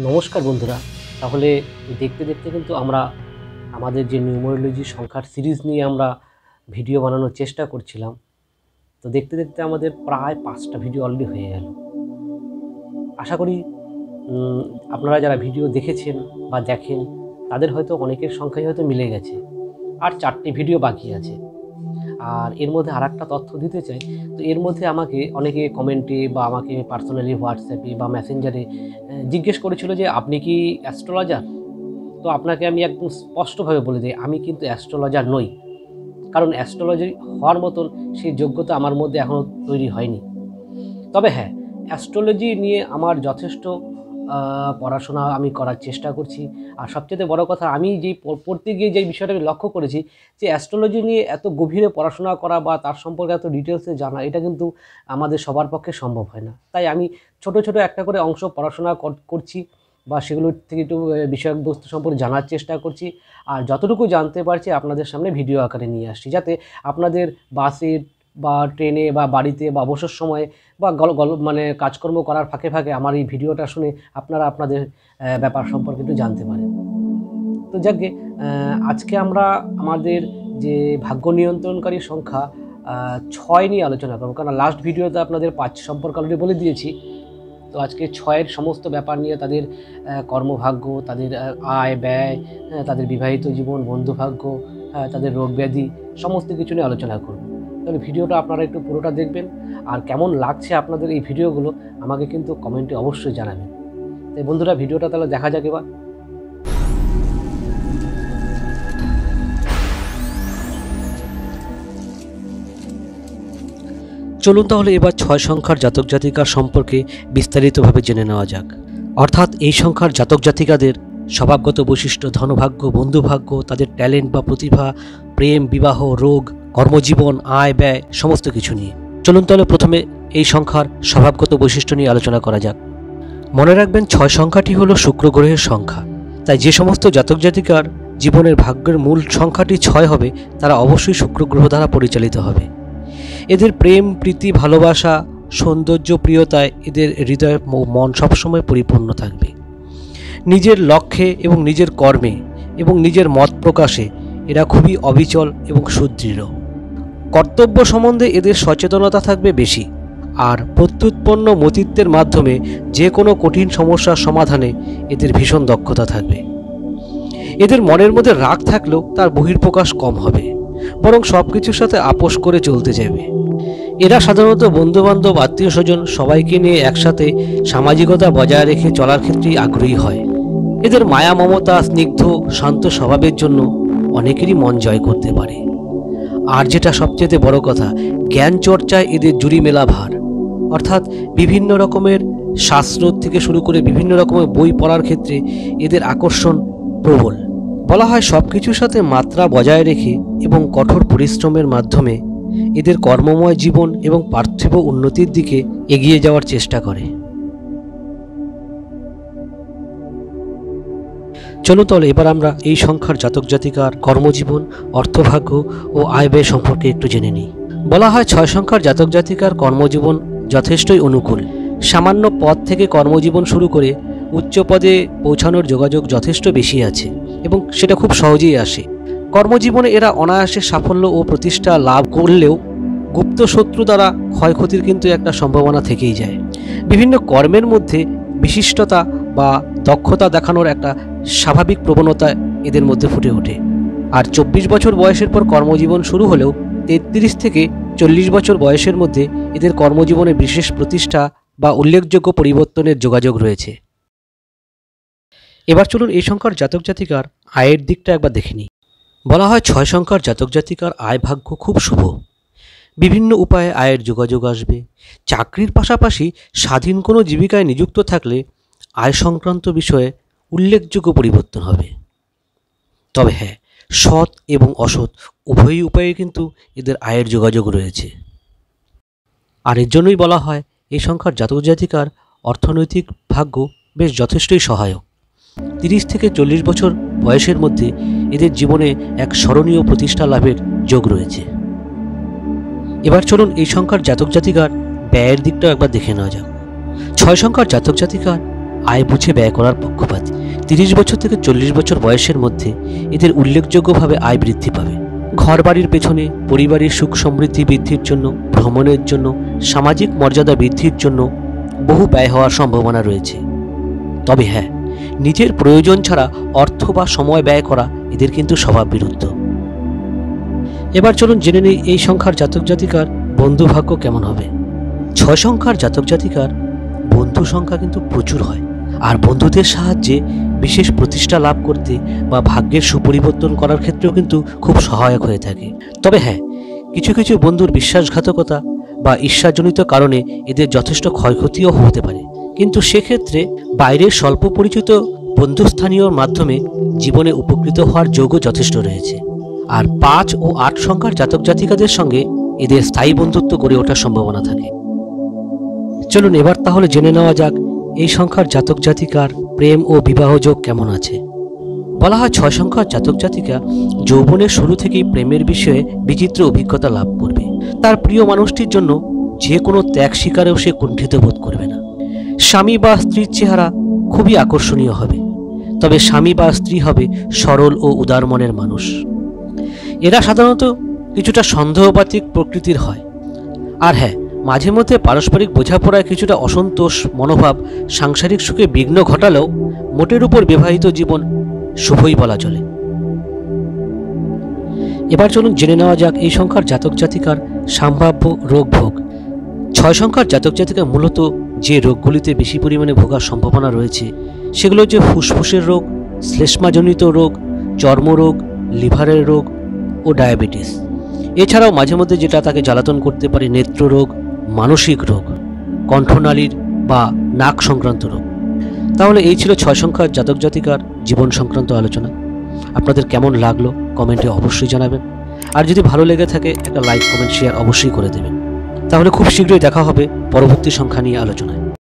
নমস্কার বন্ধুরা। তাহলে দেখতে দেখতে কিন্তু আমরা আমাদের যে নিউমারোলজি সংখ্যার সিরিজ নিয়ে আমরা ভিডিও বানানোর চেষ্টা করছিলাম, তো দেখতে দেখতে আমাদের প্রায় 5টা ভিডিও অলরেডি হয়ে গেল। আশা করি আপনারা যারা ভিডিও দেখেছেন বা দেখেন তাদের হয়তো অনেকের সংখ্যাই হয়তো মিলে গেছে, আর 4টে ভিডিও বাকি আছে। আর এর মধ্যে আরেকটা তথ্য দিতে চাই, তো এর মধ্যে আমাকে অনেকে কমেন্টে বা আমাকে পার্সোনালি হোয়াটসঅ্যাপে বা মেসেঞ্জারে জিজ্ঞেস করেছিল যে আপনি কি অ্যাস্ট্রোলজার। তো আপনাকে আমি একদম স্পষ্টভাবে বলে দিই, আমি কিন্তু অ্যাস্ট্রোলজার নই, কারণ অ্যাস্ট্রোলজি হওয়ার মতন সেই যোগ্যতা আমার মধ্যে এখনও তৈরি হয়নি। তবে হ্যাঁ, অ্যাস্ট্রোলজি নিয়ে আমার যথেষ্ট পড়াশোনা আমি করার চেষ্টা করছি। আর সবচেয়ে বড় কথা, আমি যেই পড়তে গিয়ে যে বিষয়টা আমি লক্ষ্য করেছি যে অ্যাস্ট্রোলজি নিয়ে এত গভীরে পড়াশোনা করা বা তার সম্পর্কে এত ডিটেলসে জানা, এটা কিন্তু আমাদের সবার পক্ষে সম্ভব হয় না। তাই আমি ছোট ছোট একটা করে অংশ পড়াশোনা করছি বা সেগুলোর থেকে একটু বিষয়বস্তু সম্পর্কে জানার চেষ্টা করছি। আর যতটুকু জানতে পারছি আপনাদের সামনে ভিডিও আকারে নিয়ে আসছি, যাতে আপনাদের বাসে বা ট্রেনে বা বাড়িতে বা অবসর সময়ে বা মানে কাজকর্ম করার ফাঁকে ফাঁকে আমার এই ভিডিওটা শুনে আপনারা আপনাদের ব্যাপার সম্পর্কে একটু জানতে পারেন। তো যাকে আজকে আমরা আমাদের যে ভাগ্য নিয়ন্ত্রণকারী সংখ্যা 6 নিয়ে আলোচনা করব, কারণ লাস্ট ভিডিওতে আপনাদের 5 সম্পর্কে অলরেডি বলে দিয়েছি। তো আজকে 6-এর সমস্ত ব্যাপার নিয়ে, তাদের কর্মভাগ্য, তাদের আয় ব্যয়, তাদের বিবাহিত জীবন, বন্ধুভাগ্য, তাদের রোগ ব্যাধি, সমস্ত কিছু নিয়ে আলোচনা করব। তাহলে ভিডিওটা আপনারা একটু পুরোটা দেখবেন, আর কেমন লাগছে আপনাদের এই ভিডিওগুলো আমাকে কিন্তু কমেন্টে অবশ্যই জানাবেন। তাই বন্ধুরা, ভিডিওটা তাহলে দেখা যাক এবার। চলুন তাহলে এবার 6 সংখ্যার জাতক জাতিকার সম্পর্কে বিস্তারিতভাবে জেনে নেওয়া যাক। অর্থাৎ এই সংখ্যার জাতক জাতিকাদের স্বভাবগত বৈশিষ্ট্য, ধনভাগ্য, বন্ধুভাগ্য, তাদের ট্যালেন্ট বা প্রতিভা, প্রেম, বিবাহ, রোগ, কর্মজীবন, আয় ব্যয়, সমস্ত কিছু নিয়ে। চলুন তাহলে প্রথমে এই সংখ্যার স্বভাবগত বৈশিষ্ট্য নিয়ে আলোচনা করা যাক। মনে রাখবেন, 6 সংখ্যাটি হলো শুক্র গ্রহের সংখ্যা। তাই যে সমস্ত জাতক জাতিকার জীবনের ভাগ্যের মূল সংখ্যাটি 6 হবে, তারা অবশ্যই শুক্র গ্রহ দ্বারা পরিচালিত হবে। এদের প্রেম, প্রীতি, ভালোবাসা, সৌন্দর্য, প্রিয়তায় এদের হৃদয় মন সবসময় পরিপূর্ণ থাকবে। নিজের লক্ষ্যে এবং নিজের কর্মে এবং নিজের মত প্রকাশে এরা খুবই অবিচল এবং সুদৃঢ়। কর্তব্য সম্বন্ধে এদের সচেতনতা থাকবে বেশি, আর প্রত্যুৎপন্ন মতিত্বের মাধ্যমে যে কোনো কঠিন সমস্যার সমাধানে এদের ভীষণ দক্ষতা থাকবে। এদের মনের মধ্যে রাগ থাকলেও তার বহিঃপ্রকাশ কম হবে, বরং সব কিছুর সাথে আপোষ করে চলতে যাবে। এরা সাধারণত বন্ধুবান্ধব, আত্মীয় স্বজন সবাইকে নিয়ে একসাথে সামাজিকতা বজায় রেখে চলার ক্ষেত্রেই আগ্রহী হয়। এদের মায়া, মমতা, স্নিগ্ধ, শান্ত স্বভাবের জন্য অনেকেরই মন জয় করতে পারে। আর যেটা সবচেয়ে বড় কথা, জ্ঞান চর্চায় এদের জুড়ি মেলা ভার। অর্থাৎ বিভিন্ন রকমের শাস্ত্র থেকে শুরু করে বিভিন্ন রকমের বই পড়ার ক্ষেত্রে এদের আকর্ষণ প্রবল। বলা হয় সব কিছুর সাথে মাত্রা বজায় রেখে এবং কঠোর পরিশ্রমের মাধ্যমে এদের কর্মময় জীবন এবং পার্থিব উন্নতির দিকে এগিয়ে যাওয়ার চেষ্টা করে। চলো তাহলে এবার আমরা এই সংখ্যার জাতক জাতিকার কর্মজীবন, অর্থভাগ্য ও আয় ব্যয় সম্পর্কে একটু জেনে নিই। বলা হয় 6 সংখ্যার জাতক জাতিকার কর্মজীবন যথেষ্টই অনুকূল। সামান্য পদ থেকে কর্মজীবন শুরু করে উচ্চ পদে পৌঁছানোর যোগাযোগ যথেষ্ট বেশি আছে এবং সেটা খুব সহজেই আসে। কর্মজীবনে এরা অনায়াসে সাফল্য ও প্রতিষ্ঠা লাভ করলেও গুপ্ত শত্রু দ্বারা ক্ষয়ক্ষতির কিন্তু একটা সম্ভাবনা থেকেই যায়। বিভিন্ন কর্মের মধ্যে বিশিষ্টতা বা দক্ষতা দেখানোর একটা স্বাভাবিক প্রবণতা এদের মধ্যে ফুটে ওঠে। আর 24 বছর বয়সের পর কর্মজীবন শুরু হলেও 33 থেকে 40 বছর বয়সের মধ্যে এদের কর্মজীবনে বিশেষ প্রতিষ্ঠা বা উল্লেখযোগ্য পরিবর্তনের যোগাযোগ রয়েছে। এবার চলুন এই সংখ্যার জাতক জাতিকার আয়ের দিকটা একবার দেখে নিই। বলা হয় 6 সংখ্যার জাতক জাতিকার আয় ভাগ্য খুব শুভ। বিভিন্ন উপায়ে আয়ের যোগাযোগ আসবে। চাকরির পাশাপাশি স্বাধীন কোনো জীবিকায় নিযুক্ত থাকলে আয় সংক্রান্ত বিষয়ে উল্লেখযোগ্য পরিবর্তন হবে। তবে হ্যাঁ, সৎ এবং অসৎ উভয়ই উপায়ে কিন্তু এদের আয়ের যোগাযোগ রয়েছে। আর এর জন্যই বলা হয় এই সংখ্যার জাতক জাতিকার অর্থনৈতিক ভাগ্য বেশ যথেষ্টই সহায়ক। 30 থেকে 40 বছর বয়সের মধ্যে এদের জীবনে এক স্মরণীয় প্রতিষ্ঠা লাভের যোগ রয়েছে। এবার চলুন এই সংখ্যার জাতক জাতিকার ব্যয়ের দিকটাও একবার দেখে নেওয়া যাক। 6 সংখ্যার জাতক জাতিকার আয় বুঝে ব্যয় করার পক্ষপাতী। 30 বছর থেকে 40 বছর বয়সের মধ্যে এদের উল্লেখযোগ্যভাবে আয় বৃদ্ধি পাবে। ঘরবাড়ির পেছনে, পরিবারের সুখ সমৃদ্ধি বৃদ্ধির জন্য, ভ্রমণের জন্য, সামাজিক মর্যাদা বৃদ্ধির জন্য বহু ব্যয় হওয়ার সম্ভাবনা রয়েছে। তবে হ্যাঁ, নিজের প্রয়োজন ছাড়া অর্থ বা সময় ব্যয় করা এদের কিন্তু স্বভাব বিরুদ্ধ। এবার চলুন জেনে নেই এই সংখ্যার জাতক জাতিকার বন্ধু ভাগ্য কেমন হবে। 6 সংখ্যার জাতক জাতিকার বন্ধু সংখ্যা কিন্তু প্রচুর হয়, আর বন্ধুদের সাহায্যে বিশেষ প্রতিষ্ঠা লাভ করতে বা ভাগ্যের সুপরিবর্তন করার ক্ষেত্রেও কিন্তু খুব সহায়ক হয়ে থাকে। তবে হ্যাঁ, কিছু কিছু বন্ধুর বিশ্বাসঘাতকতা বা ঈর্ষাজনিত কারণে এদের যথেষ্ট ক্ষয়ক্ষতিও হতে পারে, কিন্তু সেক্ষেত্রে বাইরের স্বল্প পরিচিত বন্ধুস্থানীয়র মাধ্যমে জীবনে উপকৃত হওয়ার যোগও যথেষ্ট রয়েছে। আর 5 ও 8 সংখ্যার জাতক জাতিকাদের সঙ্গে এদের স্থায়ী বন্ধুত্ব গড়ে ওঠার সম্ভাবনা থাকে। চলুন এবার তাহলে জেনে নেওয়া যাক এই সংখ্যার জাতক জাতিকার প্রেম ও বিবাহ যোগ কেমন আছে। বলা হয় 6 সংখ্যার জাতক জাতিকা যৌবনের শুরু থেকেই প্রেমের বিষয়ে বিচিত্র অভিজ্ঞতা লাভ করবে। তার প্রিয় মানুষটির জন্য যে কোনো ত্যাগ স্বীকারেও সে কুণ্ঠিত বোধ করবে না। স্বামী বা স্ত্রীর চেহারা খুবই আকর্ষণীয় হবে, তবে স্বামী বা স্ত্রী হবে সরল ও উদার মনের মানুষ। এরা সাধারণত কিছুটা সন্দেহবাতিক প্রকৃতির হয়। আর হ্যাঁ, মাঝে মধ্যে পারস্পরিক বোঝাপড়ায় কিছুটা অসন্তোষ মনোভাব সাংসারিক সুখে বিঘ্ন ঘটালেও মোটের উপর বিবাহিত জীবন শুভই বলা চলে। এবার চলুন জেনে নেওয়া যাক এই সংখ্যার জাতক জাতিকার সম্ভাব্য রোগ ভোগ। 6 সংখ্যার জাতক জাতিকা মূলত যে রোগগুলিতে বেশি পরিমাণে ভোগার সম্ভাবনা রয়েছে সেগুলো হচ্ছে ফুসফুসের রোগ, শ্লেষ্মাজনিত রোগ, চর্মরোগ, লিভারের রোগ ও ডায়াবেটিস। এছাড়াও মাঝে মধ্যে যেটা তাকে জ্বালাতন করতে পারে নেত্ররোগ, মানসিক রোগ, কণ্ঠনালীর বা নাক সংক্রান্ত রোগ। তাহলে এই ছিল 6 সংখ্যার জাতক জাতিকার জীবন সংক্রান্ত আলোচনা। আপনাদের কেমন লাগলো কমেন্টে অবশ্যই জানাবেন, আর যদি ভালো লেগে থাকে একটা লাইক, কমেন্ট, শেয়ার অবশ্যই করে দেবেন। তাহলে খুব শীঘ্রই দেখা হবে পরবর্তী সংখ্যা নিয়ে আলোচনায়।